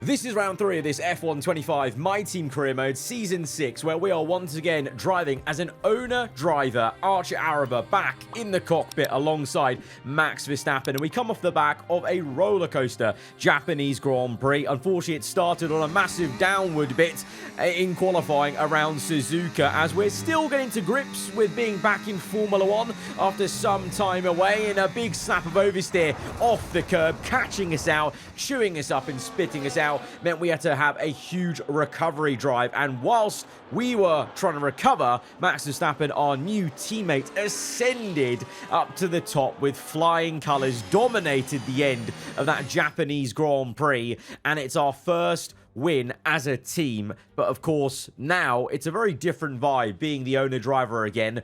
This is round 3 of this F1 25 My Team Career Mode Season 6, where we are once again driving as an owner-driver Archer Aarava back in the cockpit alongside Max Verstappen. And we come off the back of a roller coaster Japanese Grand Prix. Unfortunately, it started on a massive downward bit in qualifying around Suzuka, as we're still getting to grips with being back in Formula 1 after some time away, and a big slap of oversteer off the curb, catching us out, chewing us up and spitting us out, meant we had to have a huge recovery drive. And whilst we were trying to recover, Max Verstappen, our new teammate, ascended up to the top with flying colours, dominated the end of that Japanese Grand Prix, and it's our first win as a team. But of course, now it's a very different vibe being the owner driver again.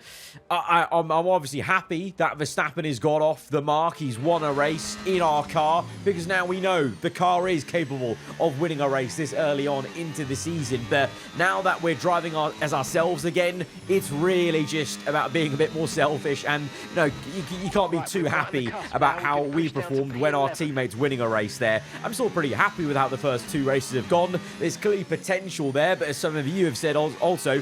I'm obviously happy that Verstappen has got off the mark. He's won a race in our car, because now we know the car is capable of winning a race this early on into the season. But now that we're driving as ourselves again, it's really just about being a bit more selfish. And you can't be too happy about how we performed when our teammates winning a race there. I'm still pretty happy with how the first two races have gone. There's clearly potential there, but as some of you have said also,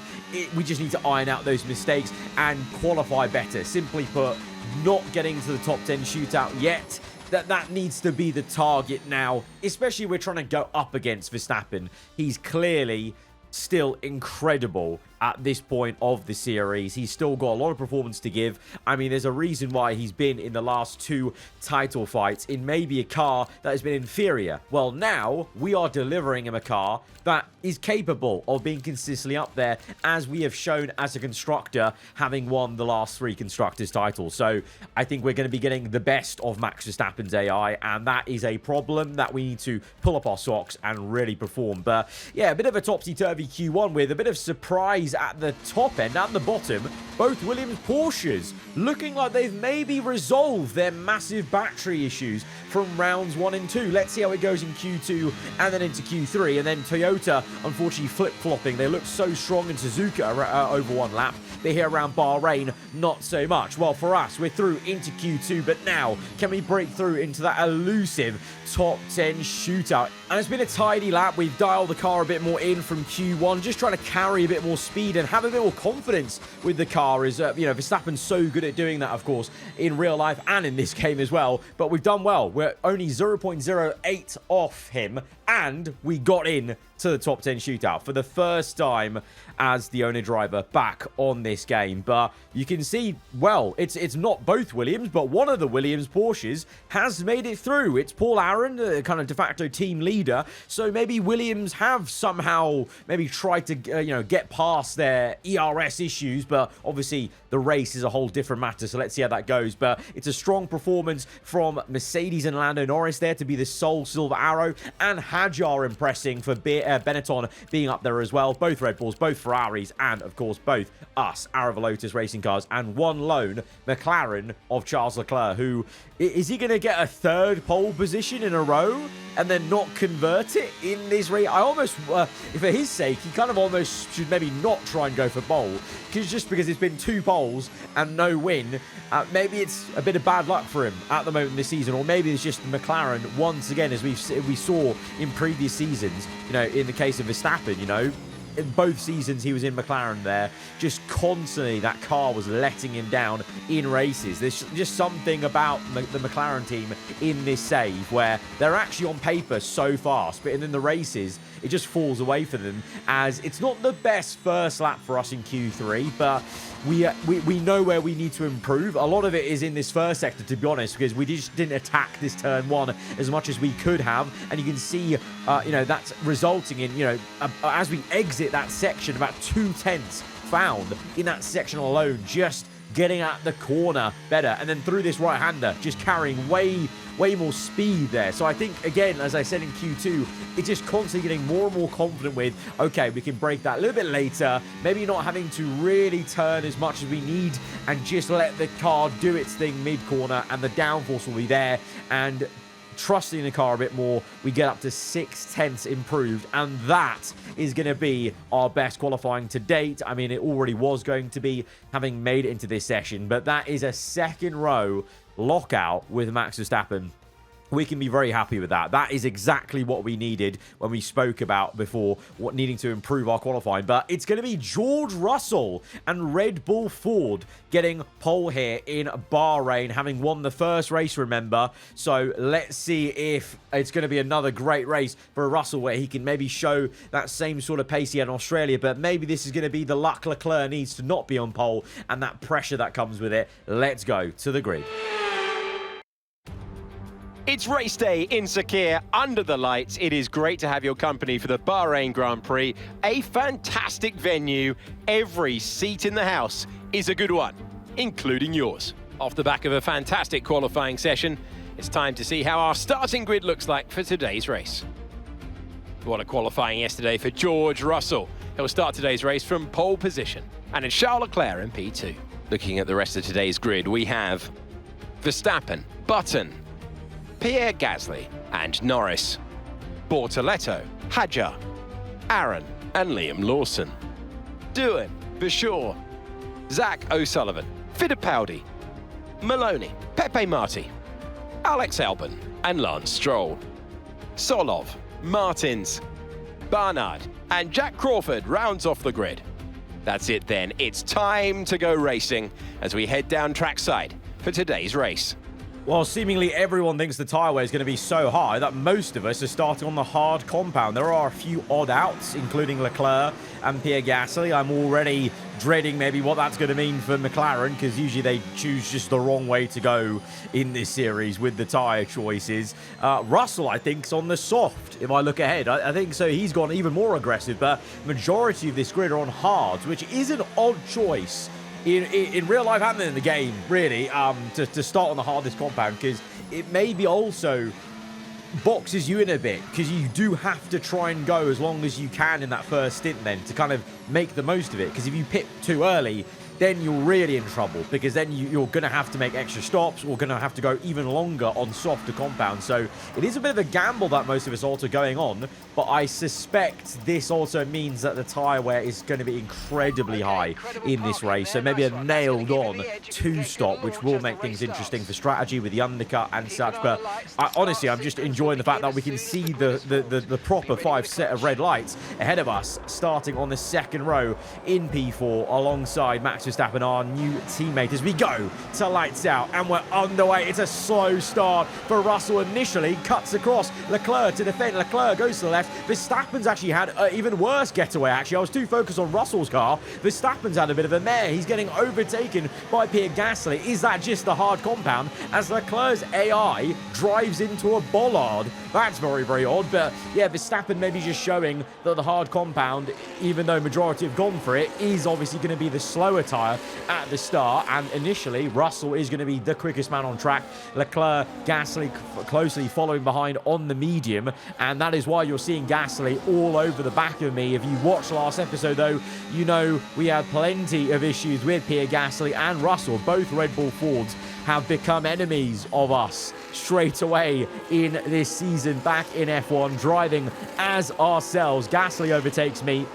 we just need to iron out those mistakes and qualify better. Simply put, not getting to the top 10 shootout yet. That needs to be the target now, especially we're trying to go up against Verstappen. He's clearly still incredible at this point of the series. He's still got a lot of performance to give. I mean, there's a reason why he's been in the last two title fights in maybe a car that has been inferior. Well, now we are delivering him a car that is capable of being consistently up there, as we have shown as a constructor, having won the last 3 constructors titles. So I think we're going to be getting the best of Max Verstappen's AI, and that is a problem that we need to pull up our socks and really perform. But yeah, a bit of a topsy-turvy Q1 with a bit of surprise at the top end and the bottom. Both Williams Porsches looking like they've maybe resolved their massive battery issues from rounds 1 and 2. Let's see how it goes in Q2 and then into Q3. And then Toyota, unfortunately, flip-flopping. They looked so strong in Suzuka over one lap. They're here around Bahrain, not so much. Well, for us, we're through into Q2, but now can we break through into that elusive top 10 shootout? And it's been a tidy lap. We've dialed the car a bit more in from Q1, just trying to carry a bit more speed and have a bit more confidence with the car. Verstappen's so good at doing that, of course, in real life and in this game as well. But we've done well. We're only 0.08 off him, and we got in to the top 10 shootout for the first time as the owner driver back on this game. But you can see, well, it's not both Williams, but one of the Williams Porsches has made it through. It's Paul Aaron, the kind of de facto team leader. So maybe Williams have somehow maybe tried to get past their ERS issues, but obviously the race is a whole different matter, so let's see how that goes. But it's a strong performance from Mercedes and Lando Norris there to be the sole silver arrow, and Hadjar impressing for Benetton being up there as well. Both Red Bulls, both Ferraris, and of course both us, Aarava Lotus racing cars, and one lone McLaren of Charles Leclerc, who is he going to get a third pole position in a row and then not convert it in this race? I almost, for his sake, he kind of almost should maybe not try and go for pole, because it's been 2 poles and no win. Maybe it's a bit of bad luck for him at the moment this season, or maybe it's just McLaren once again, as we saw in previous seasons. In the case of Verstappen, in both seasons he was in McLaren there, just constantly that car was letting him down in races. There's just something about the McLaren team in this save where they're actually on paper so fast, but in the races it just falls away for them, as it's not the best first lap for us in Q3, but we know where we need to improve. A lot of it is in this first sector, to be honest, because we just didn't attack this turn 1 as much as we could have. And you can see, that's resulting in, as we exit that section, about 2/10 found in that section alone, just getting at the corner better. And then through this right-hander, just carrying way more speed there. So I think, again, as I said in Q2, it's just constantly getting more and more confident with, okay, we can break that a little bit later, maybe not having to really turn as much as we need, and just let the car do its thing mid-corner, and the downforce will be there. And trusting the car a bit more, we get up to 6/10 improved, and that is going to be our best qualifying to date. I mean, it already was going to be, having made it into this session, but that is a second row lockout with Max Verstappen. we can be very happy with that. That is exactly what we needed when we spoke about before needing to improve our qualifying. But it's going to be George Russell and Red Bull Ford getting pole here in Bahrain, having won the first race, remember. So let's see if it's going to be another great race for Russell where he can maybe show that same sort of pace he had in Australia. But maybe this is going to be the luck Leclerc needs to not be on pole and that pressure that comes with it. Let's go to the grid. It's race day in Sakhir, under the lights. It is great to have your company for the Bahrain Grand Prix. A fantastic venue. Every seat in the house is a good one, including yours. Off the back of a fantastic qualifying session, it's time to see how our starting grid looks like for today's race. What a qualifying yesterday for George Russell. He'll start today's race from pole position. And it's Charles Leclerc in P2. Looking at the rest of today's grid, we have Verstappen, Button, Pierre Gasly and Norris, Bortoleto, Hadjar, Aaron and Liam Lawson, Doohan, Bashir, Zach O'Sullivan, Fittipaldi, Maloney, Pepe Marti, Alex Albon and Lance Stroll, Solov, Martins, Barnard and Jack Crawford rounds off the grid. That's it then, it's time to go racing as we head down trackside for today's race. Well, seemingly everyone thinks the tyre wear is going to be so high that most of us are starting on the hard compound. There are a few odd outs, including Leclerc and Pierre Gasly. I'm already dreading maybe what that's going to mean for McLaren, because usually they choose just the wrong way to go in this series with the tyre choices. Russell, I think, is on the soft, if I look ahead. I think so. He's gone even more aggressive, but majority of this grid are on hards, which is an odd choice in real life and in the game, really, to start on the hardest compound, because it maybe also boxes you in a bit, because you do have to try and go as long as you can in that first stint then to kind of make the most of it, because if you pit too early, then you're really in trouble, because then you're going to have to make extra stops or going to have to go even longer on softer compounds. So it is a bit of a gamble that most of us are also going on, but I suspect this also means that the tyre wear is going to be incredibly high in this race. So maybe a nailed-on two-stop, which will make things interesting for strategy with the undercut and such. But honestly, I'm just enjoying the fact that we can see the proper 5 set of red lights ahead of us, starting on the second row in P4 alongside Max Verstappen, our new teammate, as we go to lights out and we're underway. It's a slow start for Russell initially, cuts across Leclerc to defend. Leclerc goes to the left. Verstappen's actually had an even worse getaway, actually. I was too focused on Russell's car. Verstappen's had a bit of a mare. He's getting overtaken by Pierre Gasly. Is that just the hard compound as Leclerc's AI drives into a bollard? That's very, very odd. But yeah, Verstappen maybe just showing that the hard compound, even though majority have gone for it, is obviously going to be the slower tyre at the start. And initially, Russell is going to be the quickest man on track. Leclerc, Gasly closely following behind on the medium. And that is why you're seeing Gasly all over the back of me. If you watched last episode, though, you know we had plenty of issues with Pierre Gasly and Russell. Both Red Bull Fords have become enemies of us straight away in this season back in F1, driving as ourselves. Gasly overtakes me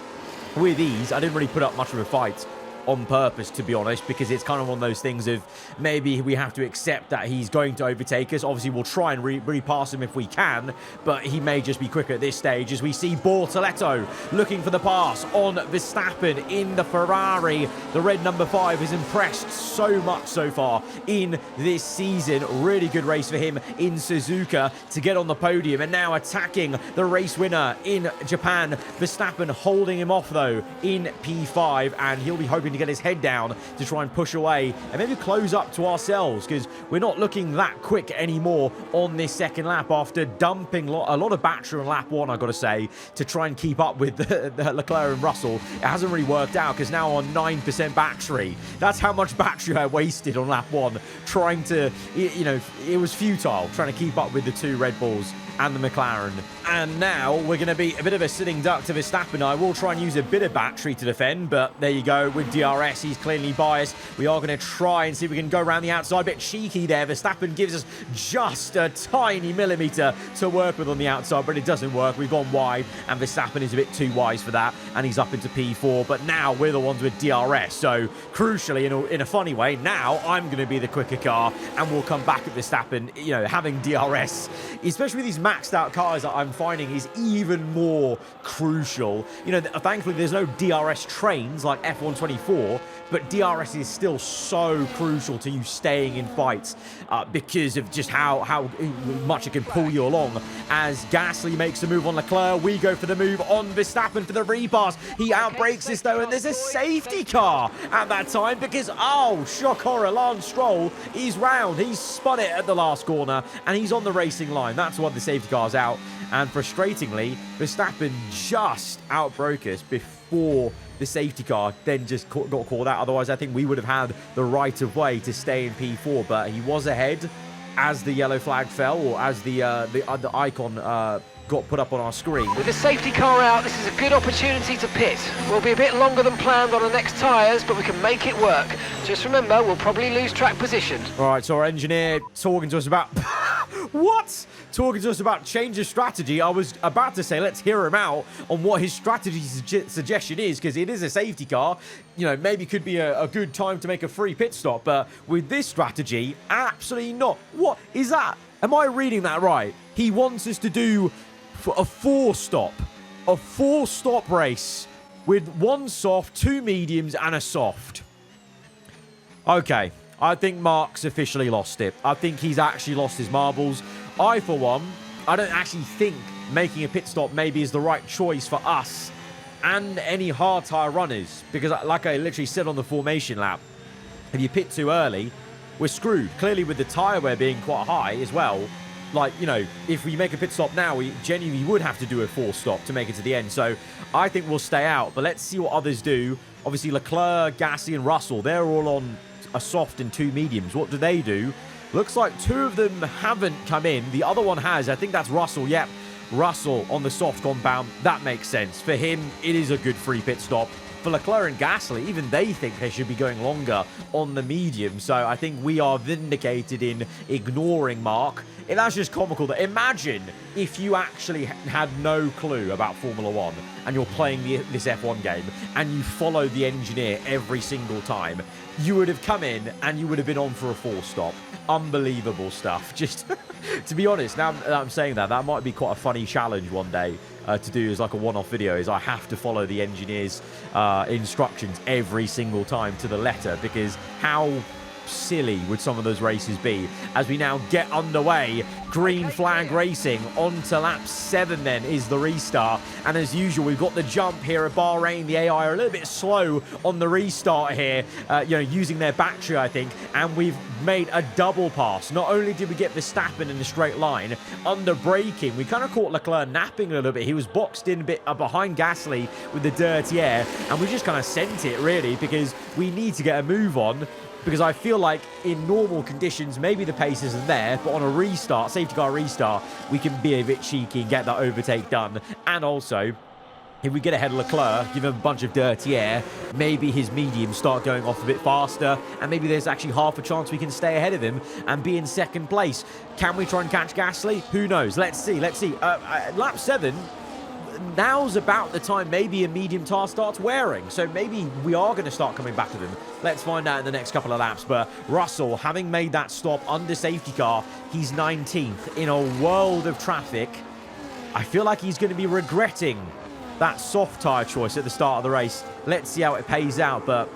with ease. I didn't really put up much of a fight on purpose, to be honest, because it's kind of one of those things of maybe we have to accept that he's going to overtake us. Obviously, we'll try and repass him if we can, but he may just be quicker at this stage, as we see Bortoleto looking for the pass on Verstappen in the Ferrari. The red number 5 has impressed so much so far in this season. Really good race for him in Suzuka to get on the podium, and now attacking the race winner in Japan. Verstappen holding him off, though, in P5, and he'll be hoping to get his head down to try and push away and maybe close up to ourselves, because we're not looking that quick anymore on this second lap after dumping a lot of battery on lap 1, I've got to say, to try and keep up with the Leclerc and Russell. It hasn't really worked out, because now on 9% battery, that's how much battery I wasted on lap 1 trying to, you know, it was futile trying to keep up with the two Red Bulls and the McLaren. And now we're going to be a bit of a sitting duck to Verstappen. I will try and use a bit of battery to defend, but there you go. With DRS, he's clearly biased. We are going to try and see if we can go around the outside. A bit cheeky there. Verstappen gives us just a tiny millimetre to work with on the outside, but it doesn't work. We've gone wide, and Verstappen is a bit too wise for that, and he's up into P4. But now we're the ones with DRS. So crucially, in a funny way, now I'm going to be the quicker car, and we'll come back at Verstappen. You know, having DRS, especially with these maxed out cars, that I'm finding is even more crucial. You know, thankfully there's no DRS trains like F124, but DRS is still so crucial to you staying in fights because of just how much it can pull you along. As Gasly makes a move on Leclerc, we go for the move on Verstappen for the repass. He outbrakes this though, and there's a safety car at that time because, oh, shock horror, Lance Stroll, he's round. He's spun it at the last corner, and he's on the racing line. That's why the safety car's out. And frustratingly, Verstappen just outbroke us before the safety car then just got called out. Otherwise, I think we would have had the right of way to stay in P4, but he was ahead as the yellow flag fell, or as the icon got put up on our screen. With the safety car out, this is a good opportunity to pit. We'll be a bit longer than planned on the next tyres, but we can make it work. Just remember, we'll probably lose track position. All right, so our engineer talking to us about... What? Talking to us about change of strategy. I was about to say, let's hear him out on what his strategy suggestion is, because it is a safety car. You know, maybe could be a good time to make a free pit stop, but with this strategy, absolutely not. What is that? Am I reading that right? He wants us to do a four-stop race with one soft, two mediums, and a soft. Okay. I think Mark's officially lost it. I think he's actually lost his marbles. I, for one, I don't actually think making a pit stop maybe is the right choice for us and any hard tyre runners. Because like I literally said on the formation lap, if you pit too early, we're screwed. Clearly with the tyre wear being quite high as well, like, you know, if we make a pit stop now, we genuinely would have to do a four stop to make it to the end. So I think we'll stay out. But let's see what others do. Obviously, Leclerc, Gasly, and Russell, they're all on a soft and two mediums. What do they do? Looks like two of them haven't come in. The other one has. I think that's Russell. Yep, Russell on the soft compound. That makes sense. For him, it is a good free pit stop. For Leclerc and Gasly, even they think they should be going longer on the medium. So I think we are vindicated in ignoring Mark. And that's just comical. That imagine if you actually had no clue about Formula 1 and you're playing this F1 game and you follow the engineer every single time. You would have come in and you would have been on for a four stop. Unbelievable stuff. Just to be honest, now that I'm saying that might be quite a funny challenge one day to do as like a one-off video, is I have to follow the engineer's instructions every single time to the letter, because how silly would some of those races be? As we now get underway, green flag racing onto lap 7 then is the restart, and as usual we've got the jump here at Bahrain. The AI are a little bit slow on the restart here, you know, using their battery I think, and we've made a double pass. Not only did we get Verstappen in a straight line, under braking we kind of caught Leclerc napping a little bit. He was boxed in a bit behind Gasly with the dirty air, and we just kind of sent it really, because we need to get a move on. Because I feel like in normal conditions, maybe the pace isn't there, but on a restart, safety car restart, we can be a bit cheeky and get that overtake done. And also, if we get ahead of Leclerc, give him a bunch of dirty air, maybe his mediums start going off a bit faster, and maybe there's actually half a chance we can stay ahead of him and be in second place. Can we try and catch Gasly? Who knows? Let's see. Lap 7... now's about the time maybe a medium tire starts wearing, so maybe we are going to start coming back to them. Let's find out in the next couple of laps. But Russell, having made that stop under safety car, he's 19th in a world of traffic. I feel like he's going to be regretting that soft tire choice at the start of the race. Let's see how it pays out. But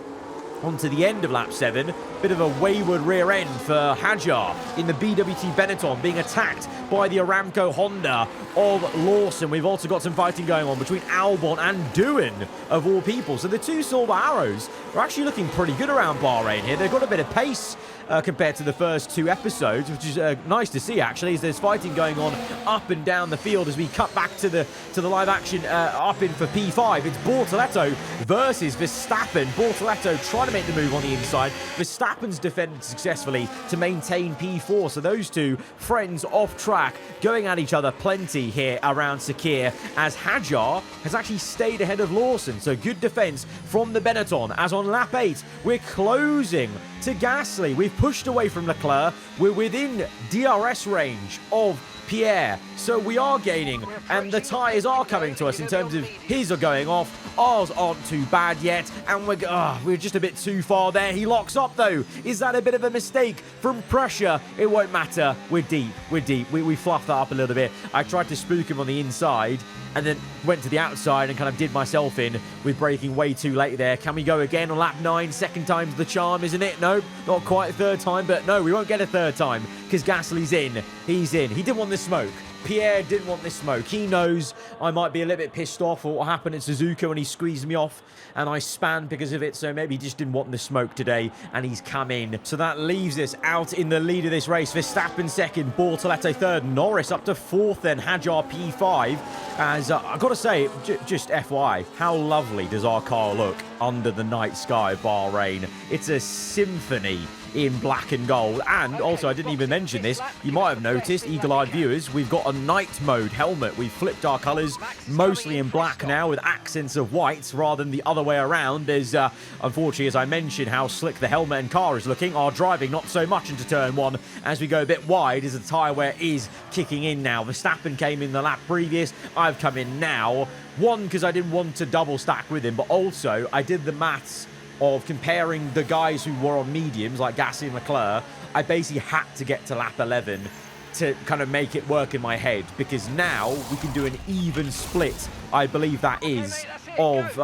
on to the end of lap 7, bit of a wayward rear end for Hajar in the BWT Benetton, being attacked by the Aramco Honda of Lawson. We've also got some fighting going on between Albon and Doohan, of all people. So the two Silver Arrows are actually looking pretty good around Bahrain here. They've got a bit of pace compared to the first two episodes, which is nice to see actually, as there's fighting going on up and down the field. As we cut back to the live action up in for P5, it's Bortoleto versus Verstappen. Bortoleto trying to make the move on the inside. Verstappen's defended successfully to maintain P4, so those two friends off track. track, going at each other plenty here around Sakir, as Hajar has actually stayed ahead of Lawson. So good defense from the Benetton, as on lap 8, we're closing to Gasly. We've pushed away from Leclerc. We're within DRS range of Pierre, so we are gaining, and the tyres are coming to us in terms of his are going off. Ours aren't too bad yet, and we're just a bit too far there. He locks up though. Is that a bit of a mistake from pressure? It won't matter. We're deep. We fluffed that up a little bit. I tried to spook him on the inside and then went to the outside and kind of did myself in with braking way too late there. Can we go again on lap 9? Second time's the charm, isn't it? No, not quite third time, but no, we won't get a third time because Gasly's in. He's in. He didn't want this smoke. Pierre didn't want this smoke. He knows I might be a little bit pissed off at what happened at Suzuka when he squeezed me off and I span because of it, so maybe he just didn't want the smoke today and he's come in. So that leaves us out in the lead of this race. Verstappen second, Bortoleto third, Norris up to fourth, then Hajar P5. As I've got to say, just FYI, how lovely does our car look under the night sky of Bahrain? It's a symphony in black and gold. And also, I didn't even mention this, you might have noticed, eagle-eyed viewers, we've got a night mode helmet. We've flipped our colours mostly in black now with accents of white rather than the other way around. There's, unfortunately, as I mentioned, how slick the helmet and car is looking. Our driving not so much into turn 1 as we go a bit wide as the tyre wear is kicking in now. Verstappen came in the lap previous. I've come in now. One, because I didn't want to double stack with him, but also I did the maths of comparing the guys who were on mediums, like Gasly and Leclerc. I basically had to get to lap 11 to kind of make it work in my head, because now we can do an even split, I believe that is, of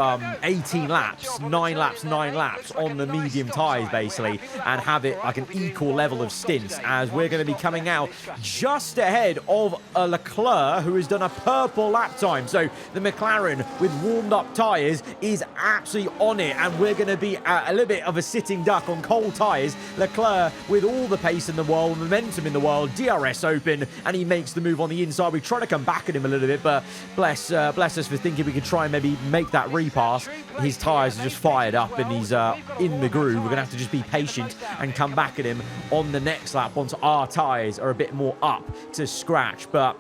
18 laps, 9 laps on the medium tyres basically, and have it like an equal level of stints, as we're going to be coming out just ahead of a Leclerc who has done a purple lap time. So the McLaren with warmed up tyres is absolutely on it, and we're going to be a little bit of a sitting duck on cold tyres. Leclerc with all the pace in the world, momentum in the world, DRS open, and he makes the move on the inside. We try to come back at him a little bit, but bless us for thinking we could try and maybe make that repass. His tyres are just fired up and he's in the groove. We're going to have to just be patient and come back at him on the next lap once our tyres are a bit more up to scratch. But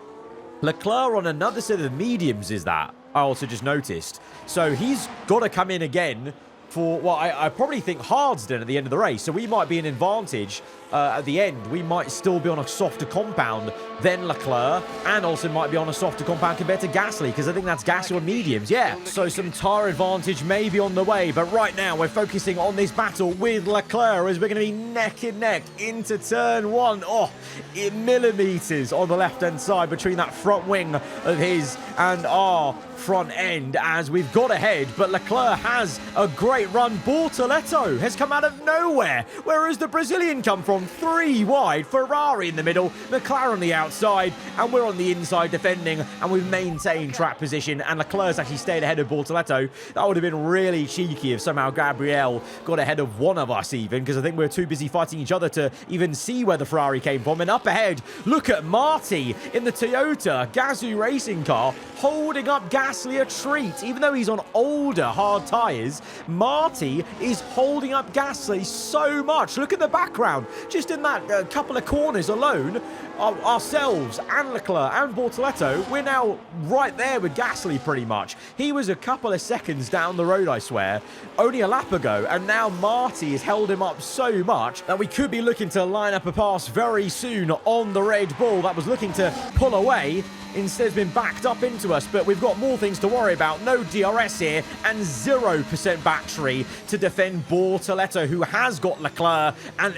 Leclerc on another set of mediums is that, I also just noticed. So he's got to come in again for what I probably think Hard's done at the end of the race. So we might be an advantage at the end. We might still be on a softer compound than Leclerc, and also might be on a softer compound compared to Gasly, because I think that's Gasly on mediums. Yeah, so some tyre advantage may be on the way, but right now we're focusing on this battle with Leclerc as we're going to be neck and neck into turn 1. Oh, in millimetres on the left-hand side between that front wing of his and our front end, as we've got ahead, but Leclerc has a great run. Bortoleto has come out of nowhere. Where has the Brazilian come from? 3 wide, Ferrari in the middle, McLaren on the outside, and we're on the inside defending, and we've maintained track position, and Leclerc's actually stayed ahead of Bortoleto. That would have been really cheeky if somehow Gabriel got ahead of one of us even, because I think we're too busy fighting each other to even see where the Ferrari came from. And up ahead, look at Marty in the Toyota Gazoo racing car, holding up Gasly a treat. Even though he's on older hard tyres, Marty is holding up Gasly so much. Look at the background. Just in that couple of corners alone, ourselves and Leclerc and Bortoleto, we're now right there with Gasly pretty much. He was a couple of seconds down the road, I swear, only a lap ago, and now Marty has held him up so much that we could be looking to line up a pass very soon on the Red Bull that was looking to pull away. Instead has been backed up into us, but we've got more things to worry about. No DRS here and 0% battery to defend Bortoleto, who has got Leclerc. And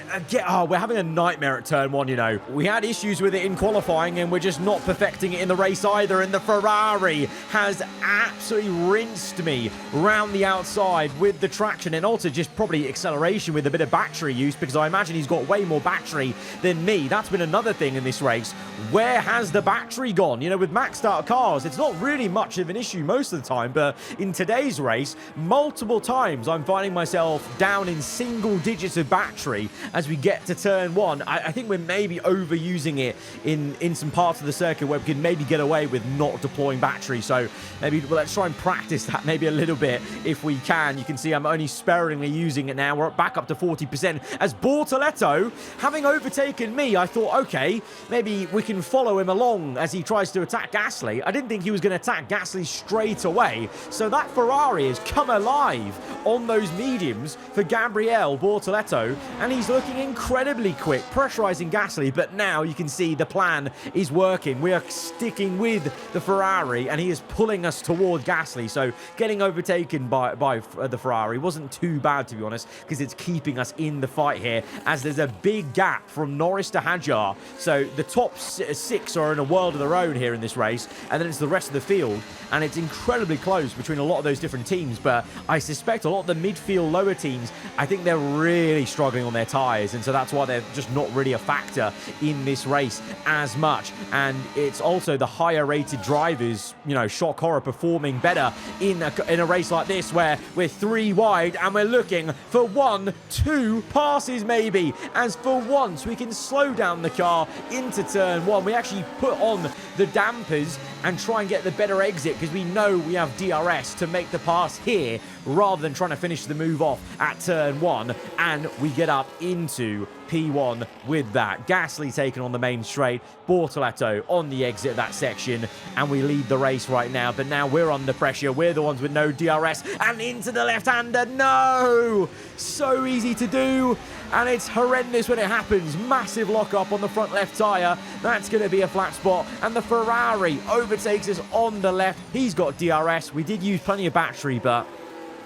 we're having a nightmare at turn 1, you know. We had issues with it in qualifying, and we're just not perfecting it in the race either. And the Ferrari has absolutely rinsed me round the outside with the traction, and also just probably acceleration with a bit of battery use, because I imagine he's got way more battery than me. That's been another thing in this race. Where has the battery gone? You know, with maxed out cars, it's not really much of an issue most of the time, but in today's race, multiple times I'm finding myself down in single digits of battery as we get to turn 1. I think we're maybe overusing it in in some parts of the circuit where we can maybe get away with not deploying battery. So maybe let's try and practice that maybe a little bit if we can. You can see I'm only sparingly using it now. We're back up to 40%. As Bortoleto, having overtaken me, I thought, okay, maybe we can follow him along as he tries to attack Gasly. I didn't think he was going to attack Gasly straight away. So that Ferrari has come alive on those mediums for Gabriele Bortoleto, and he's looking incredibly quick, pressurizing Gasly. But now you can see the plan is working. We are sticking with the Ferrari, and he is pulling us toward Gasly. So getting overtaken by the Ferrari wasn't too bad, to be honest, because it's keeping us in the fight here, as there's a big gap from Norris to Hadjar. So the top 6 are in a world of their own here in this race, and then it's the rest of the field, and it's incredibly close between a lot of those different teams. But I suspect a lot of the midfield lower teams, I think they're really struggling on their tyres, and so that's why they're just not really a factor in this race as much. And it's also the higher rated drivers, you know, shock horror, performing better in a race like this, where we're 3 wide and we're looking for 1-2 passes maybe, as for once we can slow down the car into turn 1. We actually put on the dampers and try and get the better exit, because we know we have DRS to make the pass here rather than trying to finish the move off at turn 1, and we get up into P1 with that. Gasly taken on the main straight, Bortoleto on the exit of that section, and we lead the race right now. But now we're under pressure. We're the ones with no DRS, and into the left-hander. No! So easy to do, and it's horrendous when it happens. Massive lock-up on the front left tyre. That's going to be a flat spot, and the Ferrari overtakes us on the left. He's got DRS. We did use plenty of battery, but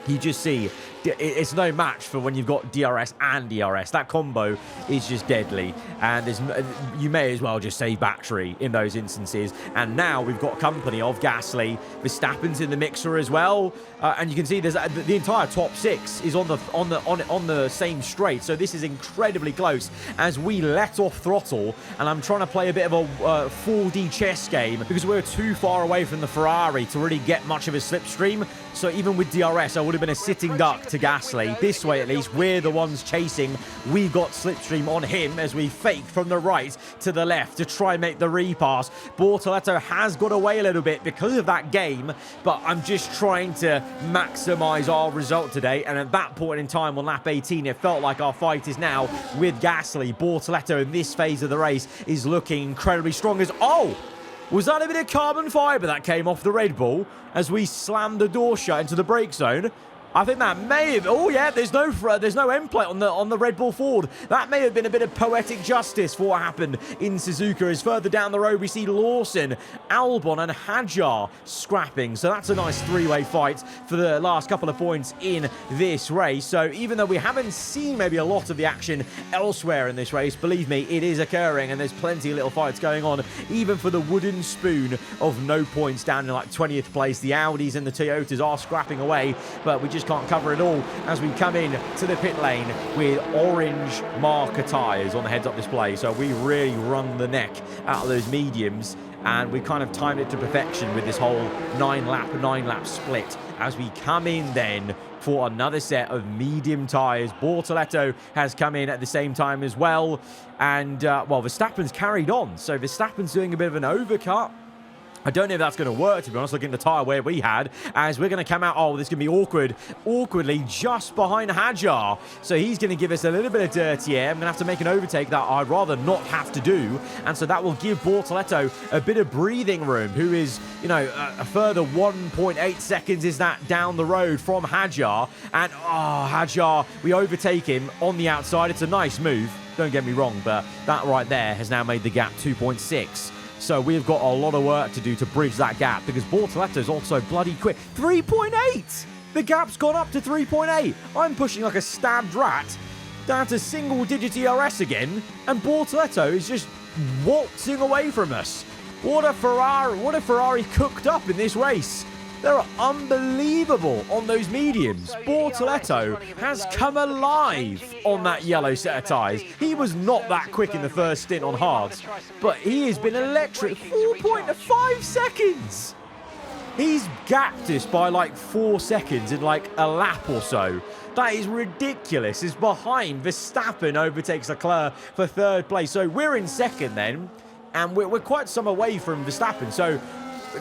you just see it's no match for when you've got DRS and DRS. That combo is just deadly, and you may as well just save battery in those instances. And now we've got company of Gasly. Verstappen's in the mixer as well, and you can see there's the entire top 6 is on the same straight. So this is incredibly close as we let off throttle, and I'm trying to play a bit of a 4D chess game, because we're too far away from the Ferrari to really get much of a slipstream. So even with DRS, I would have been a sitting duck to Gasly. This way, at least, we're the ones chasing. We got slipstream on him as we faked from the right to the left to try and make the repass. Bortoleto has got away a little bit because of that game, but I'm just trying to maximize our result today. And at that point in time on lap 18, it felt like our fight is now with Gasly. Bortoleto in this phase of the race is looking incredibly strong as... Oh! Was that a bit of carbon fibre that came off the Red Bull as we slammed the door shut into the brake zone? I think that may have... Oh, yeah, there's no end plate on the Red Bull Ford. That may have been a bit of poetic justice for what happened in Suzuka. As further down the road, we see Lawson, Albon and Hadjar scrapping. So that's a nice 3-way fight for the last couple of points in this race. So even though we haven't seen maybe a lot of the action elsewhere in this race, believe me, it is occurring, and there's plenty of little fights going on, even for the wooden spoon of no points down in like 20th place. The Audis and the Toyotas are scrapping away, but we just can't cover it all as we come in to the pit lane with orange marker tyres on the heads-up display. So we really wrung the neck out of those mediums, and we kind of timed it to perfection with this whole 9-lap split as we come in then for another set of medium tyres. Bortoleto has come in at the same time as well, and well, Verstappen's carried on, so Verstappen's doing a bit of an overcut. I don't know if that's going to work, to be honest, looking at the tyre where we had, as we're going to come out. Oh, this is going to be awkwardly just behind Hadjar. So he's going to give us a little bit of dirty air. I'm going to have to make an overtake that I'd rather not have to do. And so that will give Bortoleto a bit of breathing room, who is, you know, a further 1.8 seconds is that down the road from Hadjar. And, oh, Hadjar, we overtake him on the outside. It's a nice move, don't get me wrong, but that right there has now made the gap 2.6. So we've got a lot of work to do to bridge that gap, because Bortoletto's also bloody quick. 3.8! The gap's gone up to 3.8. I'm pushing like a stabbed rat down to single-digit DRS again, and Bortoleto is just waltzing away from us. What a Ferrari cooked up in this race. They're unbelievable on those mediums. Bortoleto has come alive on that yellow set of tyres. He was not that quick in the first stint on hards, but he has been electric. 4.5 seconds. He's gapped us by like 4 seconds in like a lap or so. That is ridiculous. It's behind. Verstappen overtakes Leclerc for third place. So we're in second then. and we're quite some away from Verstappen. So,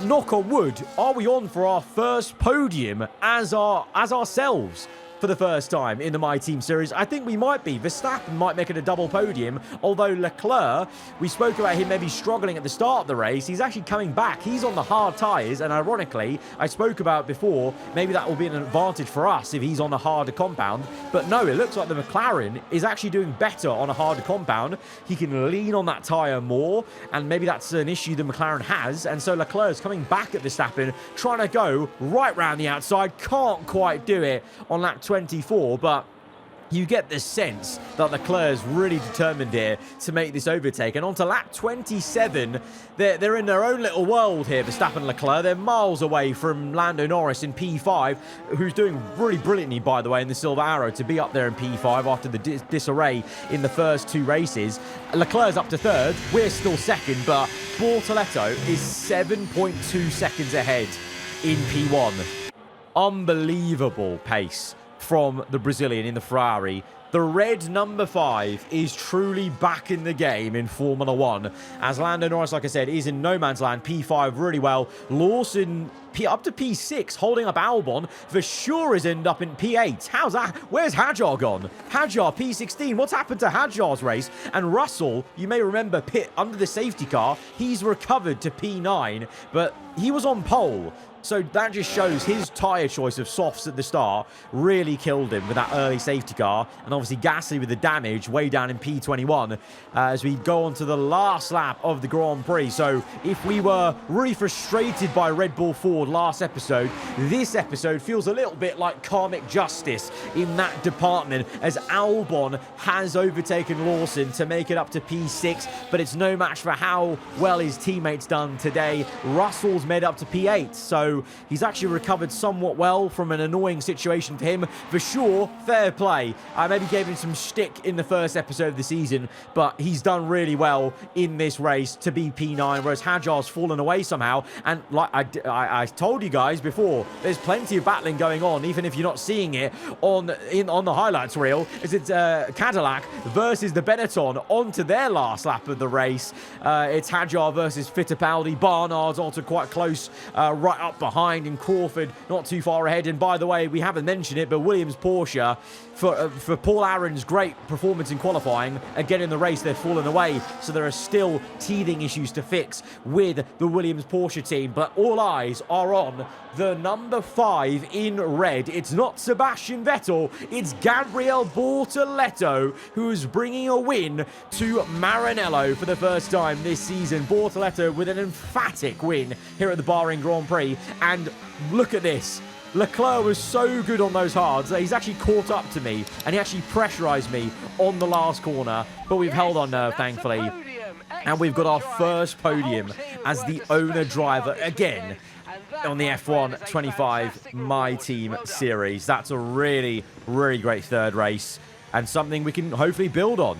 knock on wood, are we on for our first podium as ourselves? For the first time in the My Team series? I think we might be. Verstappen might make it a double podium, although Leclerc, we spoke about him maybe struggling at the start of the race. He's actually coming back. He's on the hard tyres, and ironically, I spoke about before, maybe that will be an advantage for us if he's on a harder compound. But no, it looks like the McLaren is actually doing better on a harder compound. He can lean on that tyre more, and maybe that's an issue the McLaren has. And so Leclerc's coming back at Verstappen, trying to go right round the outside. Can't quite do it on lap 24, but you get the sense that Leclerc's really determined here to make this overtake. And on to lap 27, they're in their own little world here, Verstappen and Leclerc. They're miles away from Lando Norris in P5, who's doing really brilliantly, by the way, in the Silver Arrow to be up there in P5 after the disarray in the first 2 races. Leclerc's up to 3rd. We're still 2nd, but Bortoleto is 7.2 seconds ahead in P1. Unbelievable pace from the Brazilian in the Ferrari. The red number 5 is truly back in the game in Formula 1. As Lando Norris, like I said, is in no man's land. P5 really well. Lawson up to P6, holding up Albon. For sure is end up in P8. How's that? Where's Hadjar gone? Hadjar, P16. What's happened to Hadjar's race? And Russell, you may remember, pit under the safety car. He's recovered to P9, but he was on pole. So that just shows his tyre choice of softs at the start really killed him with that early safety car. And obviously Gasly with the damage way down in P21 as we go on to the last lap of the Grand Prix. So if we were really frustrated by Red Bull Ford last episode, this episode feels a little bit like karmic justice in that department as Albon has overtaken Lawson to make it up to P6, but it's no match for how well his teammates done today. Russell's made up to P8, so he's actually recovered somewhat well from an annoying situation for him. For sure, fair play. I maybe gave him some shtick in the first episode of the season, but he's done really well in this race to be P9, whereas Hadjar's fallen away somehow. And like I told you guys before, there's plenty of battling going on, even if you're not seeing it on the highlights reel. It's Cadillac versus the Benetton onto their last lap of the race. It's Hadjar versus Fittipaldi. Barnard's also quite close, right up behind, in Crawford not too far ahead. And by the way, we haven't mentioned it, but Williams Porsche, for Paul Aaron's great performance in qualifying, again in the race they've fallen away, so there are still teething issues to fix with the Williams Porsche team. But all eyes are on the number 5 in red. It's not Sebastian Vettel, it's Gabriel Bortoleto, who is bringing a win to Maranello for the first time this season. Bortoleto with an emphatic win here at the Bahrain Grand Prix. And look at this. Leclerc was so good on those hards that he's actually caught up to me, and he actually pressurized me on the last corner, but we've held on nerve, thankfully. And we've got our first podium as the owner driver again on the F1 25 My Team series. That's a really, really great third race and something we can hopefully build on.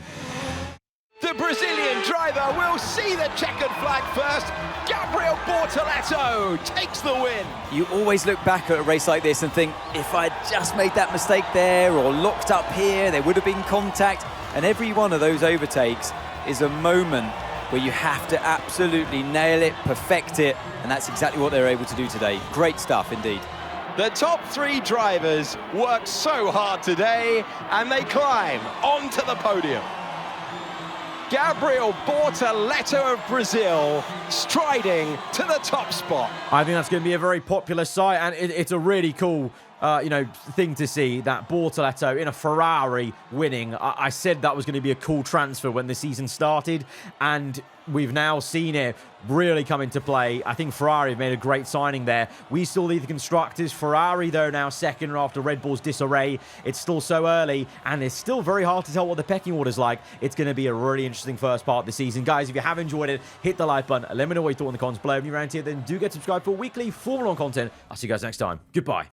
The Brazilian driver will see the checkered flag first. Gabriel Bortoleto takes the win. You always look back at a race like this and think, if I'd just made that mistake there or locked up here, there would have been contact. And every one of those overtakes is a moment where you have to absolutely nail it, perfect it, and that's exactly what they're able to do today. Great stuff indeed. The top 3 drivers work so hard today, and they climb onto the podium. Gabriel Bortoleto of Brazil striding to the top spot. I think that's going to be a very popular sight, and it's a really cool thing to see, that Bortoleto in a Ferrari winning. I said that was going to be a cool transfer when the season started, and we've now seen it really come into play. I think Ferrari have made a great signing there. We still lead the constructors. Ferrari, though, now second after Red Bull's disarray. It's still so early, and it's still very hard to tell what the pecking order's like. It's going to be a really interesting first part of the season. Guys, if you have enjoyed it, hit the like button. Let me know what you thought in the comments below. If you're around here, then do get subscribed for weekly Formula 1 content. I'll see you guys next time. Goodbye.